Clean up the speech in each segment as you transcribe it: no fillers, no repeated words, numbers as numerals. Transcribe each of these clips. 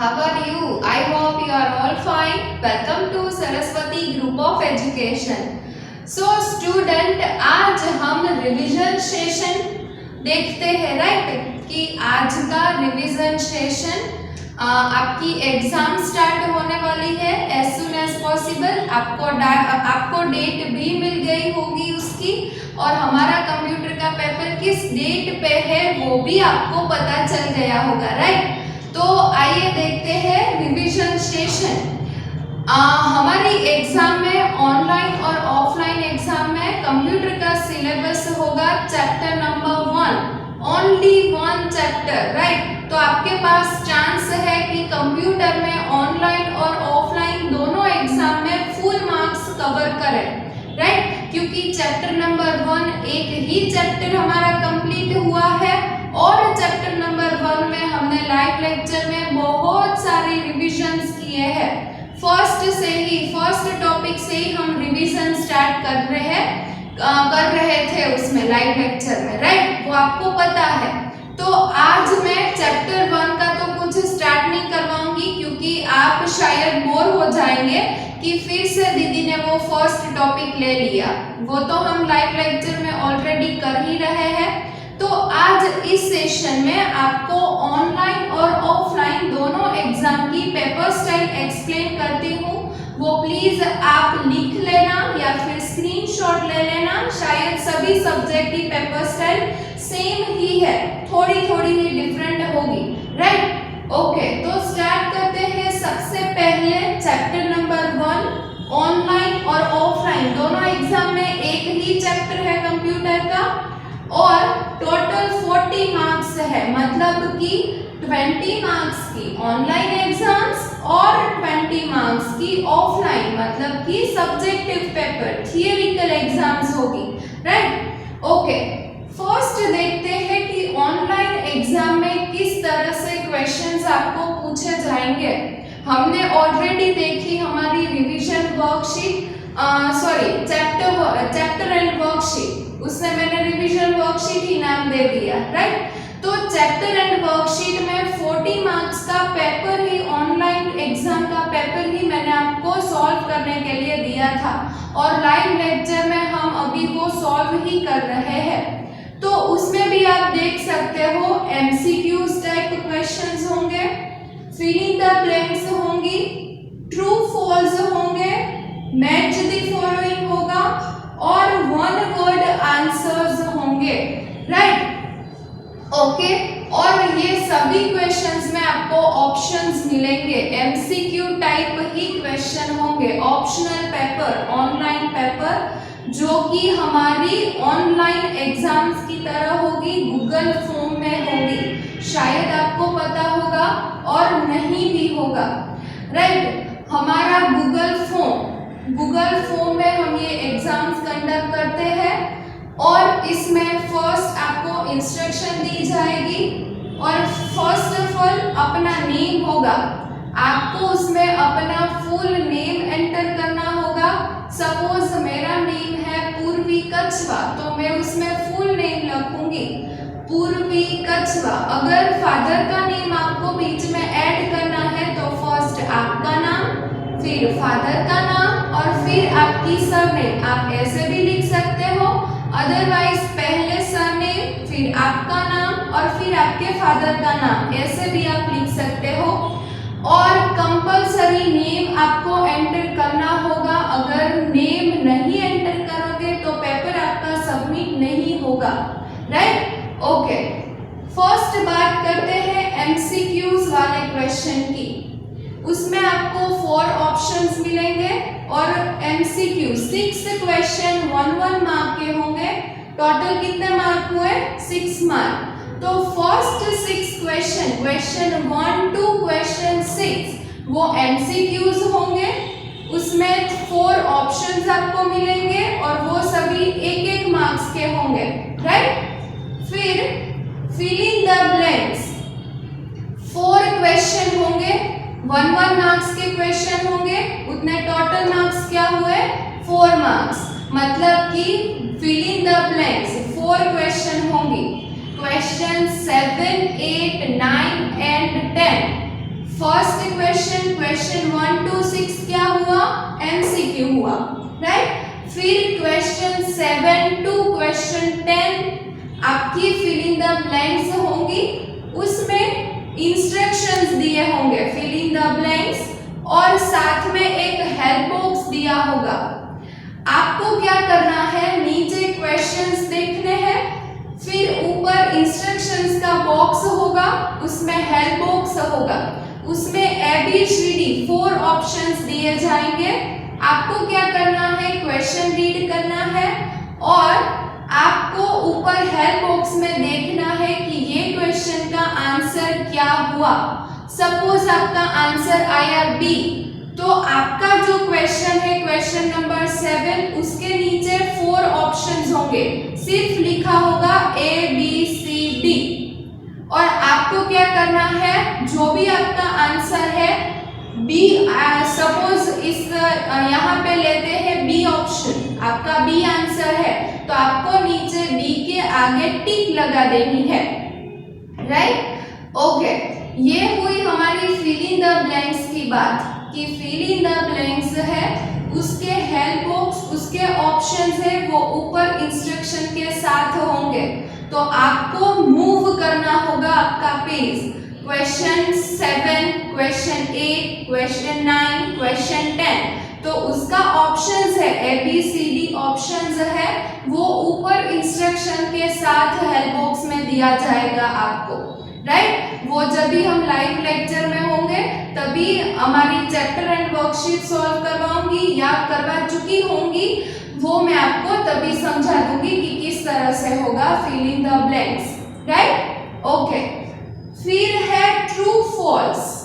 How are you? I hope you are all fine. Welcome to Saraswati Group of Education. So student, आज हम revision session देखते हैं, right? कि आज का रिवीजन सेशन आपकी एग्जाम स्टार्ट होने वाली है एज सुन एज पॉसिबल। आपको डेट भी मिल गई होगी उसकी, और हमारा कंप्यूटर का पेपर किस डेट पे है वो भी आपको पता चल गया होगा, राइट? तो आइए देखते हैं रिवीजन सेशन। हमारी एग्जाम में ऑनलाइन और ऑफलाइन एग्जाम में कंप्यूटर का सिलेबस होगा chapter number 1, only 1 chapter, right? तो आपके पास चांस है कि कंप्यूटर में ऑनलाइन और ऑफलाइन दोनों एग्जाम में फुल मार्क्स कवर करें, राइट? क्योंकि चैप्टर नंबर 1 एक ही चैप्टर हमारा कंप्लीट हुआ है, और चैप्टर नंबर 1 में हमने लाइव लेक्चर में बहुत सारे रिविजन्स किए हैं। फर्स्ट टॉपिक से ही हम रिवीजन स्टार्ट कर रहे थे उसमें लाइव लेक्चर में, राइट? वो आपको पता है। तो आज मैं चैप्टर 1 का तो कुछ स्टार्ट नहीं करवाऊंगी, क्योंकि आप शायद बोर हो जाएंगे कि फिर से दीदी ने वो फर्स्ट टॉपिक ले लिया। वो तो हम लाइव लेक्चर में ऑलरेडी कर ही रहे हैं। तो आज इस सेशन में आपको ऑनलाइन और ऑफलाइन दोनों एग्जाम की पेपर स्टाइल एक्सप्लेन करती हूँ। वो प्लीज आप लिख लेना या फिर स्क्रीनशॉट ले लेना। शायद सभी सब्जेक्ट की पेपर स्टाइल सेम ही है, थोड़ी थोड़ी ही डिफरेंट होगी, राइट? ओके, तो स्टार्ट करते हैं। सबसे पहले चैप्टर नंबर 1, ऑनलाइन और ऑफलाइन दोनों एग्जाम में एक ही चैप्टर है कंप्यूटर का, और टोटल 40 मार्क्स है, मतलब कि 20 मार्क्स की ऑनलाइन एग्जाम्स और 20 मार्क्स की ऑफलाइन, मतलब कि सब्जेक्टिव पेपर थियरिकल एग्जाम्स होगी, राइट? ओके, फर्स्ट देखते हैं कि ऑनलाइन एग्जाम में किस तरह से क्वेश्चंस आपको पूछे जाएंगे। हमने ऑलरेडी देखी हमारी revision worksheet, chapter and worksheet, उससे मैंने रिवीजन वर्कशीट ही नाम दे दिया, राइट? तो चैप्टर एंड वर्कशीट में 40 मार्क्स का पेपर ही, ऑनलाइन एग्जाम का पेपर ही मैंने आपको सॉल्व करने के लिए दिया था, और लाइव लेक्चर में हम अभी वो सॉल्व ही कर रहे हैं। तो उसमें भी आप देख सकते हो एमसीक्यूज टाइप क्वेश्चंस होंगे, फिलिंग द ब्लैंक्स होंगी, ट्रू फॉल्स होंगे, मैच द फॉलोइंग होगा, और वन वर्ड आंसर्स होंगे, राइट? ओके, और ये सभी क्वेश्चंस में आपको ऑप्शंस मिलेंगे, एमसीक्यू टाइप ही क्वेश्चन होंगे, ऑप्शनल पेपर, ऑनलाइन पेपर, जो कि हमारी ऑनलाइन एग्जाम्स की तरह होगी, गूगल फॉर्म में होगी। शायद आपको पता होगा और नहीं भी होगा, राइट? हमारा गूगल फॉर्म में हम ये एग्जाम्स कंडक्ट करते हैं, और इसमें फर्स्ट आपको इंस्ट्रक्शन दी जाएगी, और फर्स्ट ऑफ ऑल अपना नेम होगा, आपको उसमें अपना फुल नेम एंटर करना होगा। सपोज मेरा नेम है पूर्वी कछवा, तो मैं उसमें फुल नेम लिखूंगी पूर्वी कछवा। अगर फादर का नेम आपको बीच में ऐड करना है तो फर्स्ट आपका नाम, फिर फादर का नाम, और फिर आपकी सरनेम। आप ऐसे भी लिख सकते हो, अदरवाइज पहले सरनेम, फिर आपका नाम, और फिर आपके फादर का नाम, ऐसे भी आप लिख सकते हो। और कंपलसरी नेम आपको एंटर करना होगा। अगर नेम नहीं एंटर करोगे तो पेपर आपका सबमिट नहीं होगा, राइट? ओके, फर्स्ट बात करते हैं एमसीक्यूज वाले क्वेश्चन की। उसमें आपको 4 ऑप्शंस मिलेंगे, और एमसीक्यू 6 क्वेश्चन 1 मार्क के होंगे। टोटल कितने मार्क हुए? 6 मार्क। तो फर्स्ट 6 क्वेश्चन 1 to क्वेश्चन 6 वो एमसीक्यूज होंगे। उसमें 4 ऑप्शंस आपको मिलेंगे, और वो सभी 1-1 मार्क्स के होंगे, राइट? फिर फिलिंग द ब्लैंक्स 4 क्वेश्चन होंगे, 1 मार्क्स के क्वेश्चन होंगे। उतने टोटल मार्क्स क्या हुए? 4 मार्क्स, मतलब कि फिलिंग द ब्लैंक्स 4 क्वेश्चन होंगी। Question 7, 8, 9 and 10 first question, question 1 to 6 क्या हुआ, एमसीक्यू हुआ, राइट। फिर क्वेश्चन 7 to क्वेश्चन 10 आपकी फिल इन द ब्लैंक्स होंगी, उसमें इंस्ट्रक्शंस दिए होंगे फिल इन द ब्लैंक्स, और साथ में एक हेल्प बॉक्स दिया होगा। आपको क्या करना है, नीचे क्वेश्चंस देखने हैं, फिर ऊपर इंस्ट्रक्शंस का बॉक्स होगा, उसमें हेल्प बॉक्स होगा, उसमें ABCD 4 ऑप्शंस दिए जाएंगे। आपको क्या करना है, क्वेश्चन रीड करना है और आपको ऊपर हेल्प बॉक्स में देखना है कि ये क्वेश्चन का आंसर क्या हुआ। सपोज आपका आंसर आया बी, तो आपका जो क्वेश्चन है क्वेश्चन नंबर 7, उसके नीचे 4 ऑप्शंस होंगे, सिर्फ लिखा होगा ABCD, और आपको क्या करना है, जो भी आपका आंसर है बी, सपोज इस यहाँ पे लेते हैं बी ऑप्शन, आपका बी आंसर है, तो आपको नीचे बी के आगे टिक लगा देनी है, राइट। ओके, ये हुई हमारी फिल इन द ब्लैंक्स की बात कि फिल इन द ब्लैंक्स है, उसके हेल्प बॉक्स, उसके ऑप्शंस है वो ऊपर इंस्ट्रक्शन के साथ होंगे। तो आपको मूव करना होगा आपका page, question 7, question 8, question 9, question 10, तो उसका ऑप्शंस है ABCD ऑप्शंस है, वो ऊपर इंस्ट्रक्शन के साथ हेल्प बॉक्स में दिया जाएगा आपको, राइट। वो जब भी हम लाइव लेक्चर में होंगे तभी हमारी चैप्टर एंड वर्कशीट सॉल्व करवाऊंगी या करवा चुकी होंगी, वो मैं आपको तभी समझा दूंगी कि किस तरह से होगा fill in the blanks, right. Okay, फिर है true false.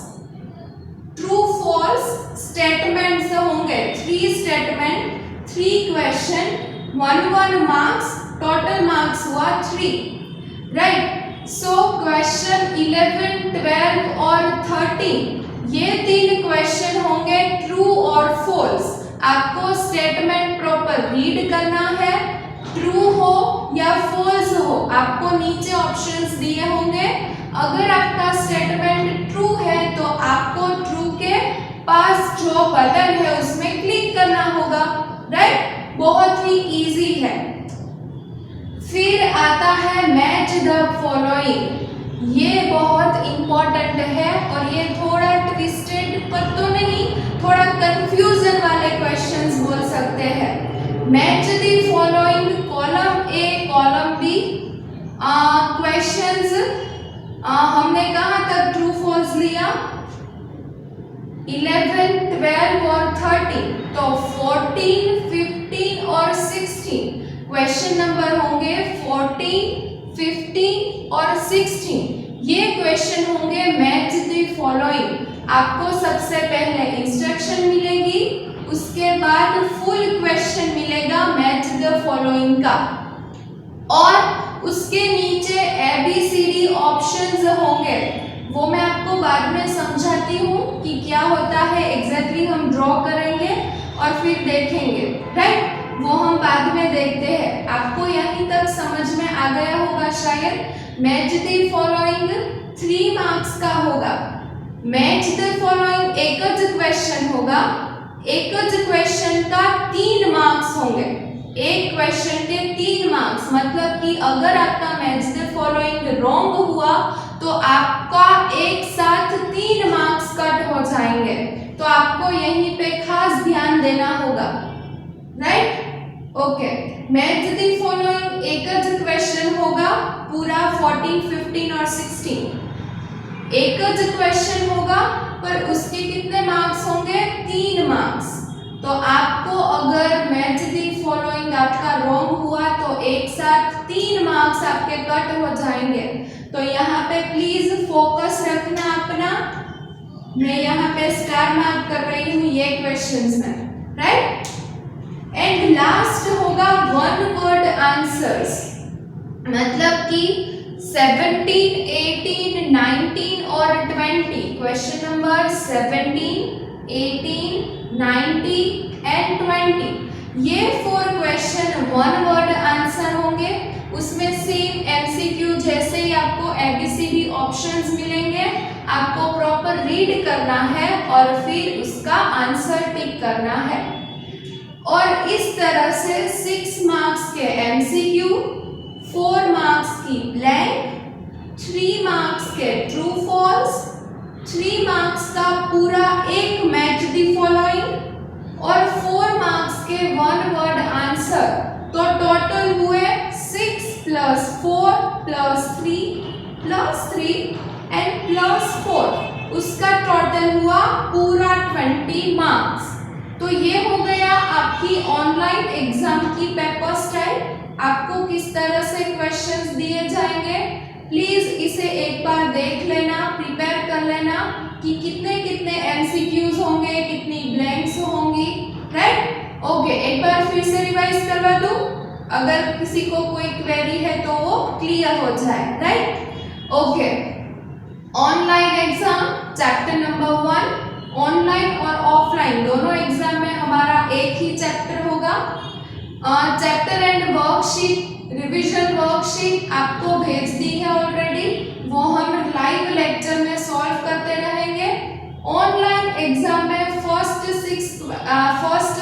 True false statements होंगे, 3 statement, 3 question, 1 marks, total marks हुआ 3, राइट। सो क्वेश्चन 11, 12 और 13 ये 3 क्वेश्चन होंगे ट्रू और फॉल्स। आपको स्टेटमेंट प्रॉपर रीड करना है, ट्रू हो या फॉल्स हो, आपको नीचे ऑप्शंस दिए होंगे। अगर आपका स्टेटमेंट ट्रू है तो आपको ट्रू के पास जो बटन है उसमें क्लिक करना होगा, राइट। बहुत ही इजी है। फिर आता है मैच द फॉलोइंग, ये बहुत इंपॉर्टेंट है और ये थोड़ा ट्विस्टेड पर तो नहीं, थोड़ा कंफ्यूजन वाले क्वेश्चंस बोल सकते हैं। Match the following, column A, column B, questions हमने कहाँ तक ट्रू फॉल्स लिया, 11, 12 और 13, तो 14, 15 और 16 क्वेश्चन नंबर होंगे 14, 15 और 16। ये क्वेश्चन होंगे मैच द फॉलोइंग। आपको सबसे पहले इंस्ट्रक्शन मिलेगी, उसके बाद फुल क्वेश्चन मिलेगा मैच द फॉलोइंग का, और उसके नीचे ABCD ऑप्शंस होंगे। वो मैं आपको बाद में समझाती हूँ कि क्या होता है एग्जैक्टली, हम ड्रॉ करेंगे और फिर देखेंगे, राइट। वो हम बाद में देखते हैं। आपको यहीं तक समझ में आ गया होगा शायद। मैच द फॉलोइंग 3 मार्क्स का होगा। मैच द फॉलोइंग एक ज क्वेश्चन होगा, एक ज क्वेश्चन का 3 मार्क्स होंगे, एक क्वेश्चन के 3 मार्क्स, मतलब कि अगर आपका मैच द फॉलोइंग रॉन्ग हुआ तो आपका एक साथ 3 मार्क्स कट हो जाएंगे। तो आपको यहीं पे खास ध्यान देना होगा, right. Okay, match the following एक ज क्वेश्चन होगा पूरा 14, 15 और 16 एक ज क्वेश्चन होगा, पर उसके कितने मार्क्स होंगे, 3 मार्क्स। तो आपको अगर मैच द फॉलोइंग आपका रॉन्ग हुआ तो एक साथ 3 मार्क्स आपके कट हो जाएंगे। तो यहाँ पे प्लीज फोकस रखना अपना। मैं यहाँ पे स्टार मार्क कर रही हूँ ये क्वेश्चंस में, राइट। एंड लास्ट होगा 1 वर्ड आंसर्स, मतलब कि 17, 18, 19 और 20। क्वेश्चन नंबर 17, 18, 19 एंड 20 ये 4 क्वेश्चन 1 वर्ड आंसर होंगे। उसमें सेम MCQ जैसे ही आपको ABCD ऑप्शंस मिलेंगे आपको प्रॉपर रीड करना है और फिर उसका आंसर टिक करना है। और इस तरह से 6 मार्क्स के एमसीक्यू, 4 मार्क्स की ब्लैंक, 3 मार्क्स के ट्रू फॉल्स, 3 मार्क्स का पूरा एक मैच द फॉलोइंग और 4 मार्क्स के 1 वर्ड आंसर। तो टोटल हुए 6 + 4 + 3 एंड +4, उसका टोटल हुआ पूरा 20 मार्क्स। तो ये हो गया आपकी ऑनलाइन एग्जाम की पेपर स्टाइल। आपको किस तरह से क्वेश्चंस दिए जाएंगे, प्लीज इसे एक बार देख लेना, प्रिपेयर कर लेना कि कितने कितने एमसीक्यूज होंगे, कितनी ब्लैंक्स होंगी, राइट। ओके, एक बार फिर से रिवाइज करवा दूं, अगर किसी को कोई क्वेरी है तो वो क्लियर हो जाए, right. Okay, online exam chapter number 1, online और ऑफलाइन दोनों एग्जाम में हमारा एक ही चैप्टर होगा। Chapter and worksheet, revision worksheet आपको भेज दी है ऑलरेडी, वो हम लाइव लेक्चर में सॉल्व करते रहेंगे। ऑनलाइन एग्जाम में first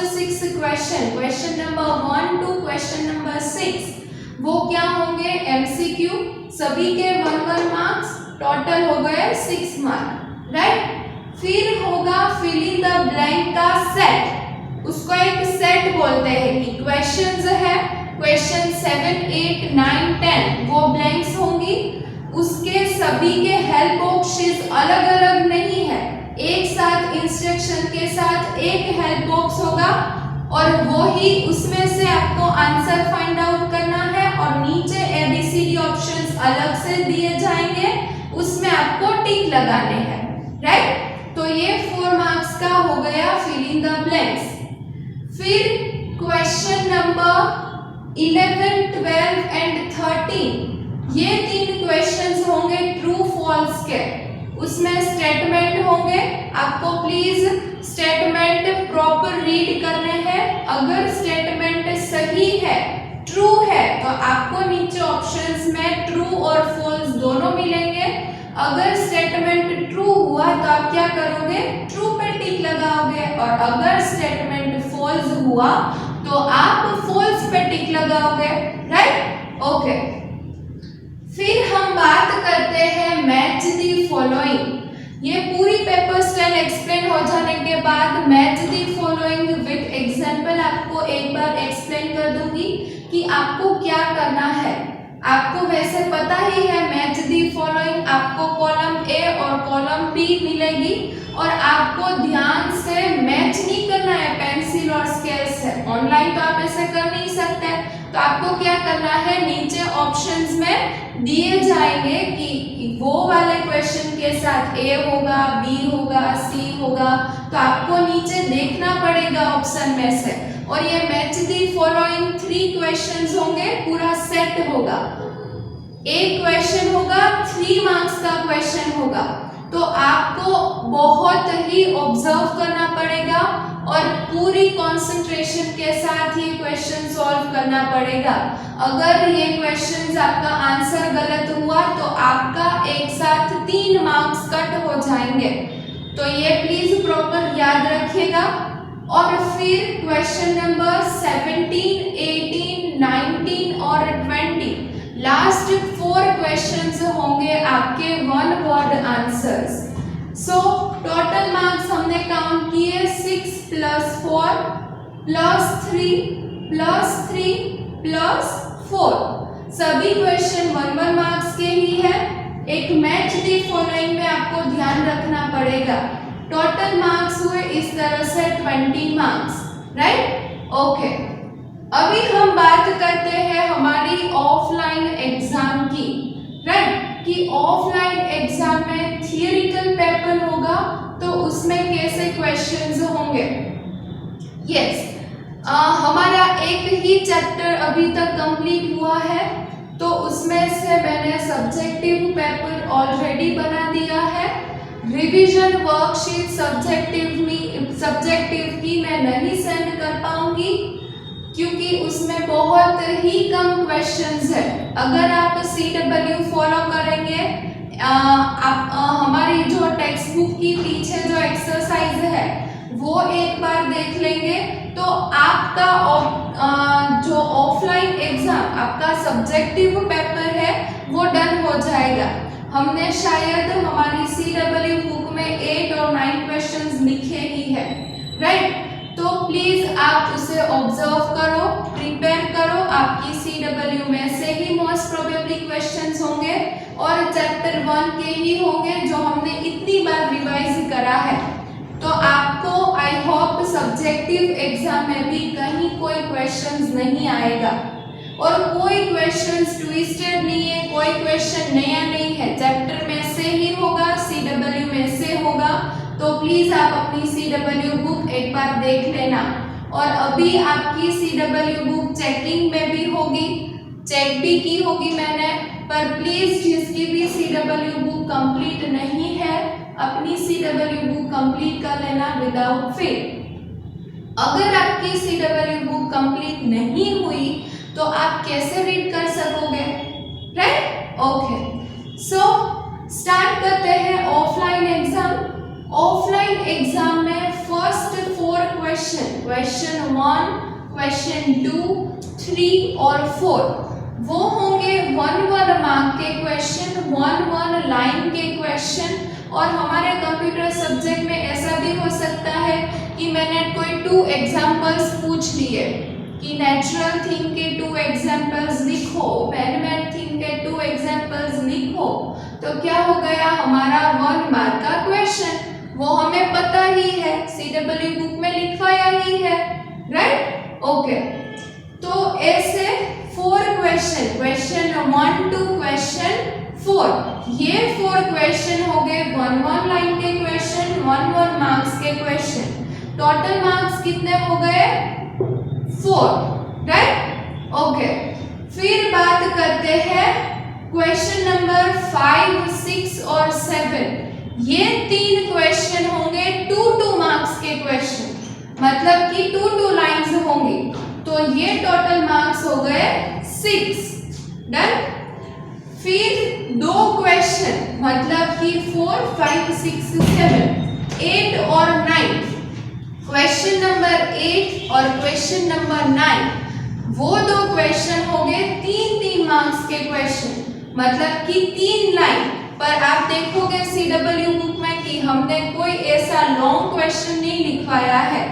six question number 1 to question number 6 वो क्या होंगे, एमसीक्यू, सभी के 1 मार्क्स, टोटल हो गए 6 मार्क्स, राइट। फिर होगा फिल इन द ब्लैंक का सेट, उसको एक सेट बोलते हैं कि क्वेश्चंस है, क्वेश्चन 7, 8, 9, 10 वो ब्लैंक्स होंगी, उसके सभी के हेल्प बॉक्सेस अलग अलग नहीं है, एक साथ इंस्ट्रक्शन के साथ एक हेल्प बॉक्स होगा और वो ही उसमें से आपको आंसर फाइंड आउट करना है और नीचे एबीसीडी ऑप्शंस अलग से दिए जाएंगे, उसमें आपको टिक लगाने हैं, राइट। तो ये 4 मार्क्स का हो गया फिल इन द ब्लैंक्स। फिर क्वेश्चन नंबर 11, 12 एंड 13 ये 3 क्वेश्चंस होंगे ट्रू फॉल्स के, उसमें स्टेटमेंट होंगे, आपको प्लीज स्टेटमेंट प्रॉपर रीड करने हैं। अगर स्टेटमेंट सही है, ट्रू है, तो आपको नीचे ऑप्शंस में ट्रू और फॉल्स दोनों मिलेंगे। अगर स्टेटमेंट ट्रू हुआ तो आप क्या करोगे, ट्रू पे टिक लगाओगे, और अगर स्टेटमेंट फॉल्स हुआ तो आप फॉल्स पे टिक लगाओगे, राइट। ओके, फिर हम बात करते हैं मैच द फॉलोइंग। ये पूरी पेपर स्टाइल एक्सप्लेन हो जाने के बाद match the following with example आपको एक बार एक्सप्लेन कर दूंगी कि आपको क्या करना है। आपको वैसे पता ही है मैच दी फॉलोइंग, आपको कॉलम ए और कॉलम बी मिलेगी और आपको ध्यान से मैच नहीं करना है पेंसिल और स्केल से, ऑनलाइन तो आप ऐसे कर नहीं सकते। तो आपको क्या करना है, नीचे ऑप्शंस में दिए जाएंगे कि वो वाले क्वेश्चन के साथ ए होगा, बी होगा, सी होगा, तो आपको नीचे देखना पड़ेगा ऑप्शन में से, और ये मैच दी फॉलोइंग 3 क्वेश्चंस होंगे, पूरा सेट होगा। एक क्वेश्चन होगा 3 मार्क्स का क्वेश्चन होगा, तो आपको बहुत ही ऑब्जर्व करना पड़ेगा और पूरी कंसंट्रेशन के साथ ये क्वेश्चन सॉल्व करना पड़ेगा। अगर ये क्वेश्चंस आपका आंसर गलत हुआ तो आपका एक साथ 3 मार्क्स कट हो जाएंगे, तो ये प्लीज प्रॉपर याद रखिएगा। और फिर क्वेश्चन नंबर 17, 18, 19 और 20 लास्ट 4 क्वेश्चंस होंगे आपके 1 word answers. So total marks हमने काउंट किए 6 + 4 + 3 + 4, सभी क्वेश्चन 1 मार्क्स के ही है। एक मैच दी फॉलोइंग में आपको ध्यान रखना पड़ेगा। टोटल मार्क्स हुए इस तरह से 20 मार्क्स, राइट। ओके, अभी हम बात करते हैं हमारी ऑफलाइन एग्जाम की, राइट, कि ऑफलाइन एग्जाम में थियरिकल पेपर होगा तो उसमें कैसे क्वेश्चंस होंगे। यस, हमारा एक ही चैप्टर अभी तक कंप्लीट हुआ है, तो उसमें से मैंने सब्जेक्टिव पेपर ऑलरेडी बना दिया है। रिवीजन वर्कशीट सब्जेक्टिव की मैं नहीं सेंड कर पाऊंगी क्योंकि उसमें बहुत ही कम क्वेश्चंस है। अगर आप CW फॉलो करेंगे, हमारी जो टेक्स्ट बुक की पीछे जो एक्सरसाइज है वो एक बार देख लेंगे तो आपका जो ऑफलाइन एग्जाम आपका सब्जेक्टिव पेपर है वो डन हो जाएगा। हमने शायद हमारी CW बुक में 8 और 9 क्वेश्चंस लिखे ही है, राइट। तो प्लीज आप उसे ऑब्जर्व करो, प्रिपेयर करो। आपकी CW में से ही मोस्ट प्रोबेबली क्वेश्चंस होंगे और चैप्टर 1 के ही होंगे जो हमने इतनी बार रिवाइज करा है। तो आपको आई होप सब्जेक्टिव एग्जाम में भी कहीं कोई क्वेश्चंस नहीं आएगा और कोई क्वेश्चंस ट्विस्टेड नहीं है, कोई क्वेश्चन नया नहीं है, चैप्टर में से ही होगा, CW में से होगा। तो प्लीज आप अपनी CW बुक एक बार देख लेना। और अभी आपकी CW बुक चेकिंग में भी होगी, चेक भी की होगी मैंने, पर प्लीज जिसकी भी CW बुक कंप्लीट नहीं है अपनी CW बुक कंप्लीट कर लेना विदाउट फेल। अगर आपकी CW बुक कंप्लीट नहीं हुई तो आप कैसे रीड कर सकोगे, राइट? ओके, सो स्टार्ट करते हैं ऑफलाइन एग्जाम। ऑफलाइन एग्जाम में फर्स्ट 4 क्वेश्चन, क्वेश्चन 1, क्वेश्चन 2, 3 और 4 वो होंगे 1 मार्क के क्वेश्चन, 1 लाइन के क्वेश्चन। और हमारे कंप्यूटर सब्जेक्ट में ऐसा भी हो सकता है कि मैंने कोई 2 एग्जाम्पल्स पूछ लिए कि नेचुरल थिंग के 2 एग्जाम्पल्स लिखो, मैथमेटिक्स थिंग के 2 एग्जाम्पल्स लिखो, तो क्या हो गया हमारा 1 मार्क का क्वेश्चन। वो हमें पता ही है, CW बुक में लिखवाया ही है, राइट? ओके, तो ऐसे 4 क्वेश्चन, क्वेश्चन 1 to क्वेश्चन 4, ये 4 क्वेश्चन हो गए 1 लाइन के क्वेश्चन, 1 मार्क्स के क्वेश्चन। टोटल मार्क्स कितने हो गए? 4, राइट? ओके, फिर बात करते हैं क्वेश्चन नंबर 5, 6 और 7। ये 3 क्वेश्चन होंगे 2 मार्क्स के क्वेश्चन, मतलब कि 2 लाइंस होंगी। तो ये टोटल मार्क्स हो गए 6, डन। फिर 2 क्वेश्चन, मतलब कि 4, 5, 6, 7, 8 और 9। क्वेश्चन नंबर 8 और क्वेश्चन नंबर 9 वो 2 क्वेश्चन हो गए 3 मार्क्स के क्वेश्चन, मतलब कि 3 लाइन। पर आप देखोगे CW बुक में कि हमने कोई ऐसा लॉन्ग क्वेश्चन नहीं लिखवाया है।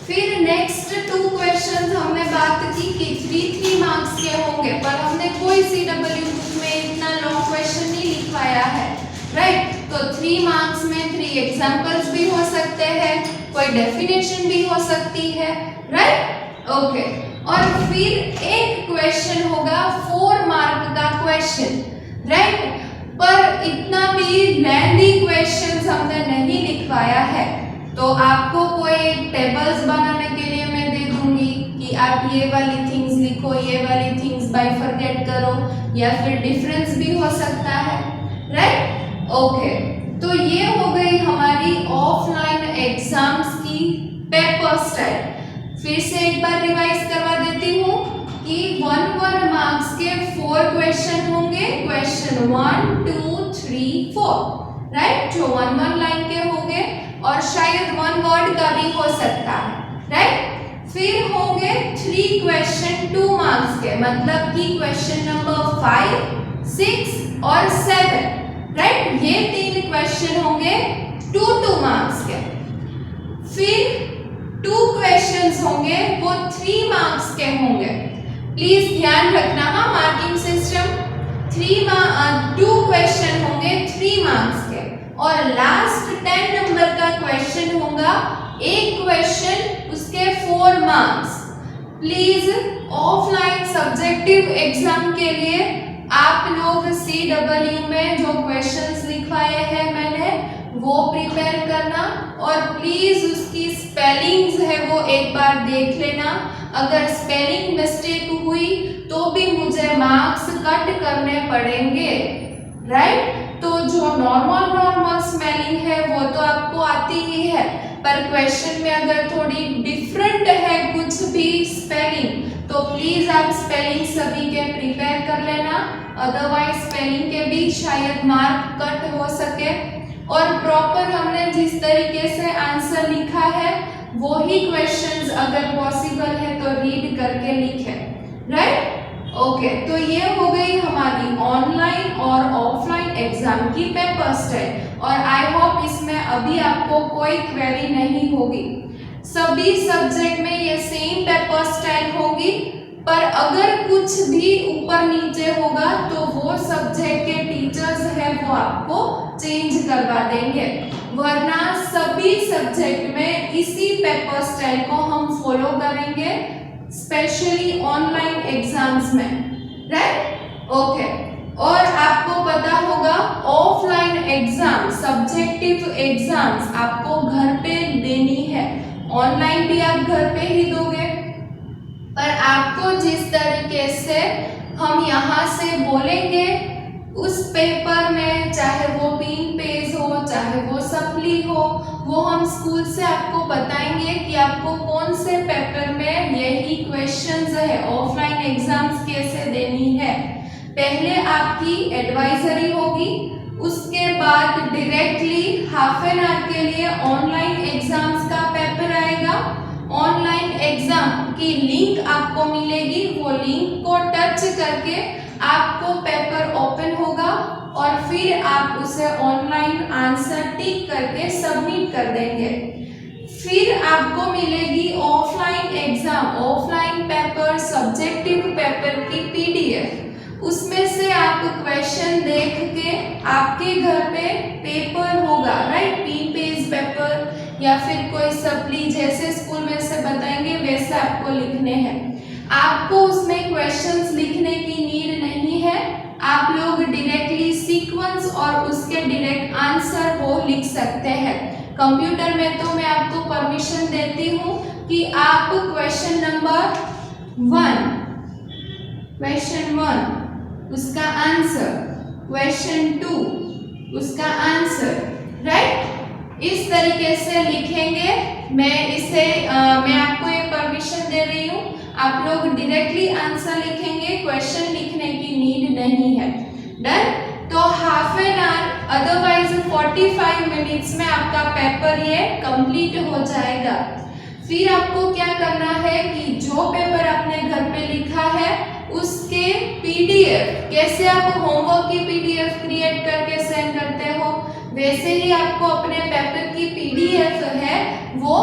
फिर नेक्स्ट 2 क्वेश्चंस हमने बात की कि 3 मार्क्स के होंगे, पर हमने कोई CW बुक में इतना लॉन्ग क्वेश्चन नहीं लिखवाया है, राइट? तो 3 मार्क्स में 3 एग्जांपल्स भी हो सकते हैं, कोई डेफिनेशन भी हो सकती है, राइट? ओके, और फिर एक क्वेश्चन होगा 4 मार्क का क्वेश्चन, राइट? पर इतना भी लेंथी क्वेश्चंस हमने नहीं लिखवाया है, तो आपको कोई टेबल्स बनाने के लिए मैं दे दूंगी कि आप ये वाली थिंग्स लिखो, ये वाली थिंग्स बाइफरकेट करो, या फिर डिफरेंस भी हो सकता है, राइट? ओके, तो ये हो गई हमारी ऑफलाइन एग्जाम्स की पेपर स्टाइल। फिर से एक बार रिवाइज करवा देती हूँ कि 1 मार्क्स के 4 क्वेश्चन होंगे, क्वेश्चन 1, 2, 3, 4, राइट? जो 1 लाइन के होंगे और शायद 1 वर्ड का भी हो सकता है, राइट? फिर होंगे 3 क्वेश्चन 2 मार्क्स के, मतलब कि क्वेश्चन नंबर 5, 6 और 7, राइट? ये 3 क्वेश्चन होंगे 2 मार्क्स के। फिर 2 क्वेश्चंस होंगे वो 3 मार्क्स के होंगे। प्लीज ध्यान रखना, हाँ, मार्किंग सिस्टम 2 क्वेश्चन होंगे 3 मार्क्स के, और लास्ट 10 नंबर का क्वेश्चन होगा एक क्वेश्चन, उसके 4 marks. Please offline subjective exam के लिए आप लोग CW में जो क्वेश्चंस लिखवाए हैं मैंने वो प्रिपेयर करना, और प्लीज उसकी स्पेलिंग्स है वो एक बार देख लेना। अगर स्पेलिंग मिस्टेक हुई तो भी मुझे मार्क्स कट करने पड़ेंगे, राइट? तो जो नॉर्मल स्पेलिंग है वो तो आपको आती ही है, पर क्वेश्चन में अगर थोड़ी डिफरेंट है कुछ भी स्पेलिंग, तो प्लीज आप स्पेलिंग सभी के प्रिपेयर कर लेना। अदरवाइज स्पेलिंग के भी शायद मार्क कट हो सके। और प्रॉपर हमने जिस तरीके से आंसर लिखा है वही क्वेश्चंस अगर पॉसिबल है तो रीड करके लिखें, राइट। ओके, तो ये हो गई हमारी ऑनलाइन और ऑफलाइन एग्जाम की पेपर स्टाइल। और आई होप इसमें अभी आपको कोई क्वेरी नहीं होगी। सभी सब्जेक्ट में ये सेम पेपर स्टाइल होगी, पर अगर कुछ भी ऊपर नीचे होगा तो वो सब्जेक्ट के टीचर्स है वो आपको चेंज करवा देंगे, वरना सभी सब्जेक्ट में इसी पेपर स्टाइल को हम फॉलो करेंगे, स्पेशली ऑनलाइन एग्जाम्स में, राइट। ओके, और आपको पता होगा ऑफलाइन एग्जाम, सब्जेक्टिव एग्जाम्स आपको घर पे देनी है। ऑनलाइन भी आप घर पे ही दोगे, पर आपको जिस तरीके से हम यहाँ से बोलेंगे उस पेपर में, चाहे वो 3 पेज हो चाहे वो सप्ली हो, वो हम स्कूल से आपको बताएंगे कि आपको कौन से पेपर में यही क्वेश्चंस है, ऑफलाइन एग्जाम्स कैसे देनी है। पहले आपकी एडवाइजरी होगी, उसके बाद डायरेक्टली हाफ एन आवर के लिए ऑनलाइन एग्जाम्स का पेपर आएगा। ऑनलाइन एग्जाम की लिंक आपको मिलेगी, वो लिंक को टच करके आपको पेपर ओपन होगा और फिर आप उसे ऑनलाइन आंसर टिक करके सबमिट कर देंगे। फिर आपको मिलेगी offline exam, offline paper, subjective paper की पीडीएफ। उसमें से आप क्वेश्चन देख के आपके घर पे पेपर होगा, राइट, 3 पेज पेपर या फिर कोई सप्ली जैसे स्कूल में से बताएंगे वैसे आपको लिखने हैं। आपको उसमें क्वेश्चंस लिखने की नीड नहीं है, आप लोग डायरेक्टली सीक्वेंस और उसके डायरेक्ट आंसर वो लिख सकते हैं। कंप्यूटर में तो मैं आपको परमिशन देती हूँ कि आप क्वेश्चन नंबर 1 उसका आंसर, क्वेश्चन 2 उसका आंसर, राइट, इस तरीके से लिखेंगे। मैं आपको ये परमिशन दे रही हूँ, आप लोग डायरेक्टली आंसर लिखेंगे, क्वेश्चन लिखने की नीड नहीं है। डन। तो half an hour otherwise 45 minutes में आपका पेपर ये कंप्लीट हो जाएगा। फिर आपको क्या करना है कि जो पेपर आपने घर पे लिखा है उसके पीडीएफ, कैसे आप होमवर्क की पीडीएफ क्रिएट करके सेंड करते हो, वैसे ही आपको अपने पेपर की पीडीएफ है वो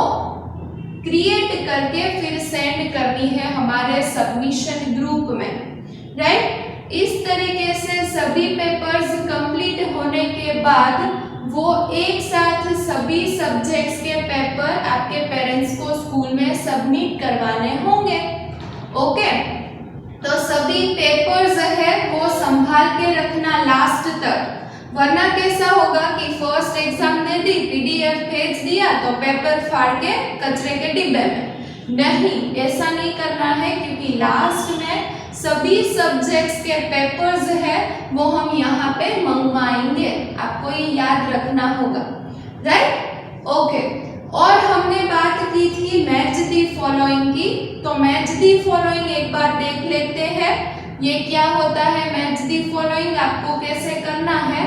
क्रिएट करके फिर सेंड करनी है हमारे सबमिशन ग्रुप में, राइट। इस तरीके से सभी पेपर्स कंप्लीट होने के बाद वो एक साथ सभी सब्जेक्ट्स के पेपर आपके पेरेंट्स को स्कूल में सबमिट करवाने होंगे। ओके, तो सभी पेपर्स है वो संभाल के रखना लास्ट तक, वरना कैसा होगा कि फर्स्ट एग्जाम दे दी, पीडीएफ भेज दिया तो पेपर फाड़ के कचरे के डिब्बे में। नहीं, ऐसा नहीं करना है, क्योंकि लास्ट में सभी सब्जेक्ट्स के पेपर्स है वो हम यहाँ पे मंगवाएंगे, आपको ये याद रखना होगा, राइट। ओके, और हमने बात की थी मैच दी फॉलोइंग की, तो मैच दी फॉलोइंग एक बार देख लेते हैं। ये क्या होता है मैच दी फॉलोइंग, आपको कैसे करना है।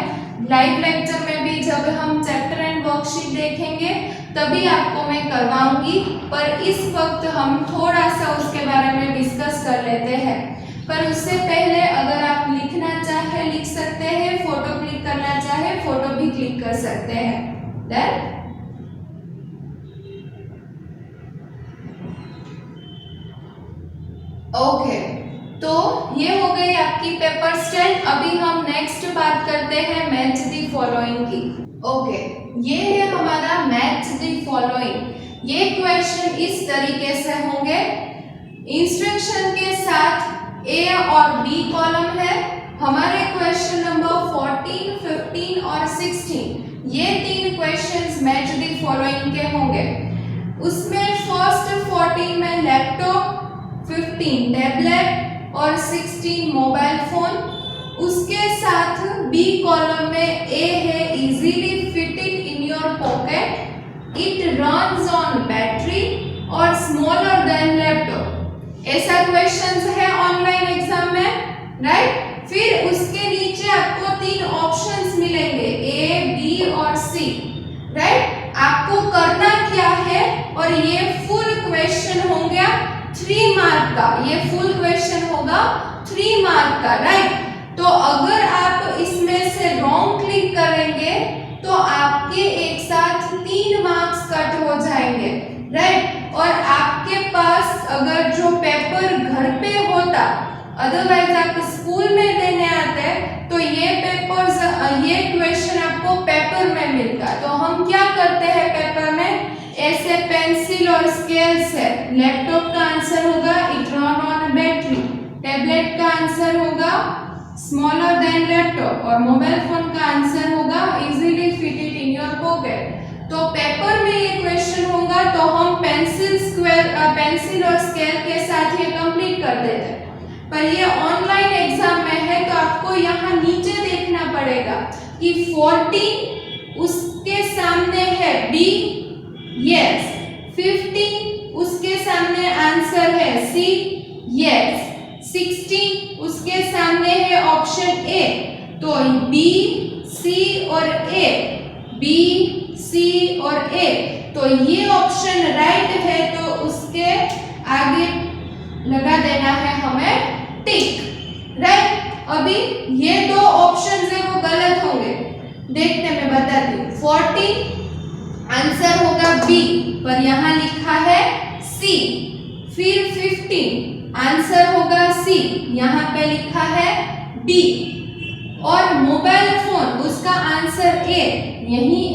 लाइव लेक्चर में भी जब हम चैप्टर एंड वर्कशीट देखेंगे तभी आपको मैं करवाऊंगी, पर इस वक्त हम थोड़ा सा उसके बारे में डिस्कस कर लेते हैं। पर उससे पहले अगर आप लिखना चाहे लिख सकते हैं, फोटो क्लिक करना चाहे फोटो भी क्लिक कर सकते हैं। देन ओके, तो ये हो गई आपकी पेपर स्टाइल। अभी हम नेक्स्ट बात करते हैं मैच दी फॉलोइंग की। ओके, ये है हमारा मैच दी फॉलोइंग। ये क्वेश्चन इस तरीके से होंगे, इंस्ट्रक्शन के साथ ए और बी कॉलम है। हमारे क्वेश्चन नंबर 14, 15 और 16 ये 3 क्वेश्चंस मैच दी फॉलोइंग के होंगे। उसमें फर्स्ट 14 में लैपटॉप, 15 टैबलेट और 16 मोबाइल फोन। उसके साथ बी कॉलम में ए है easily fitted in your pocket, it runs on battery और स्मॉलर देन लैपटॉप। ऐसा क्वेश्चंस है ऑनलाइन एग्जाम में, राइट। फिर उसके नीचे आपको 3 ऑप्शंस मिलेंगे, ए, बी और सी, राइट। आपको करना क्या है, और ये फुल क्वेश्चन हो गया 3 मार्क का, ये फुल क्वेश्चन होगा 3 मार्क का, राइट। तो अगर आप इसमें से रॉन्ग क्लिक करेंगे तो आपके एक साथ 3 मार्क्स कट हो जाएंगे, राइट। और आपके पास अगर जो पेपर घर पे होता, अदरवाइज आप स्कूल में देने आते, तो ये पेपर्स, ये क्वेश्चन आपको पेपर में मिलता। तो हम क्या करते हैं पेपर में, ऐसे पेंसिल और स्केल से, लैपटॉप का आंसर होगा it run on battery, tablet का आंसर होगा स्मॉलर देन लैपटॉप, और मोबाइल फोन का आंसर होगा easily fit it in your pocket. तो पेपर में ये क्वेश्चन होगा तो हम पेंसिल और स्केल के साथ ये कंप्लीट कर देते हैं। पर ये ऑनलाइन एग्जाम में है तो आपको यहाँ नीचे देखना पड़ेगा कि 14 उसके सामने है बी, यस, 15 उसके सामने आंसर है सी, यस, 16 उसके सामने है ऑप्शन ए, तो बी, सी और ए, बी, सी और ए, तो ये ऑप्शन राइट है, तो उसके आगे लगा देना है हमें टिक, राइट। अभी ये 2 ऑप्शंस है वो गलत होंगे, देखते मैं बताती हूँ। 14 आंसर होगा बी, पर यहाँ लिखा है सी। फिर 15 आंसर होगा सी, यहाँ पे लिखा है बी। और मोबाइल फोन उसका आंसर ए, यही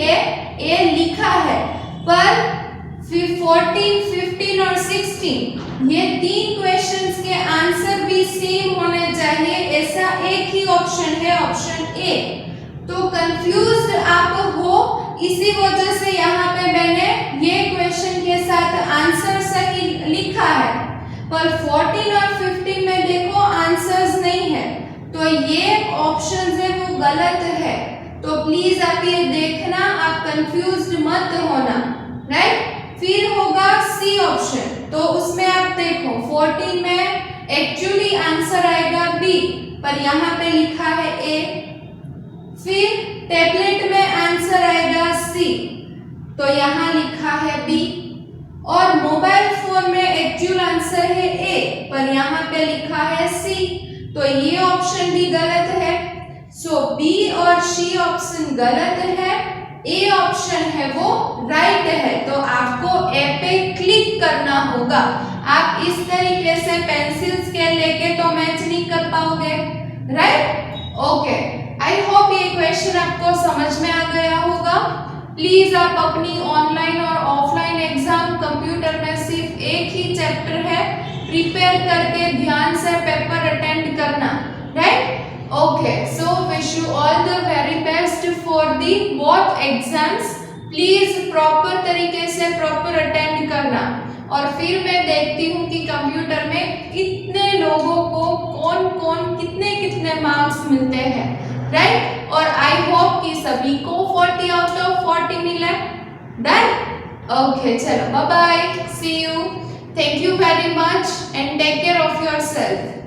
ए लिखा है, पर 14, 15 और 16 ये 3 क्वेश्चंस के आंसर भी सेम होने चाहिए, ऐसा एक ही ऑप्शन है, ऑप्शन ए। तो कंफ्यूज्ड आप हो, इसी वजह से यहाँ पे मैंने ये क्वेश्चन के साथ आंसर सही लिखा है, पर 14 और 15 में देखो आंसर्स नहीं है, तो ये ऑप्शन है वो गलत है। तो प्लीज आप ये देखना, आप कंफ्यूज्ड मत होना, राइट। फिर होगा सी ऑप्शन, तो उसमें आप देखो 14 में एक्चुअली आंसर आएगा बी, पर यहाँ पे लिखा है ए। फिर टैबलेट में आंसर आएगा सी, तो यहाँ लिखा है बी। और मोबाइल फोन में एक्चुअल आंसर है ए, पर यहाँ पे लिखा है सी, तो ये ऑप्शन भी गलत है। सो बी और सी ऑप्शन गलत है, ए ऑप्शन है वो राइट है। तो आपको ए पे क्लिक करना होगा। आप इस तरीके से पेंसिल स्केल लेके तो मैच नहीं कर पाओगे, राइट। ओके, आई होप ये क्वेश्चन आपको समझ में आ गया होगा। प्लीज आप अपनी ऑनलाइन और ऑफलाइन एग्जाम, कंप्यूटर में सिर्फ एक ही चैप्टर है, प्रिपेयर करके ध्यान से पेपर अटेंड करना, right. Okay, so wish you all the very best for the both exams. Please proper तरीके से proper attend करना। और फिर मैं देखती हूँ कि कंप्यूटर में कितने लोगों को कौन कितने मार्क्स मिलते हैं, राइट। और आई होप कि सभी को 40 out of 40 मिले। डन? ओके, चलो bye bye, see you, thank you very much and take care of yourself.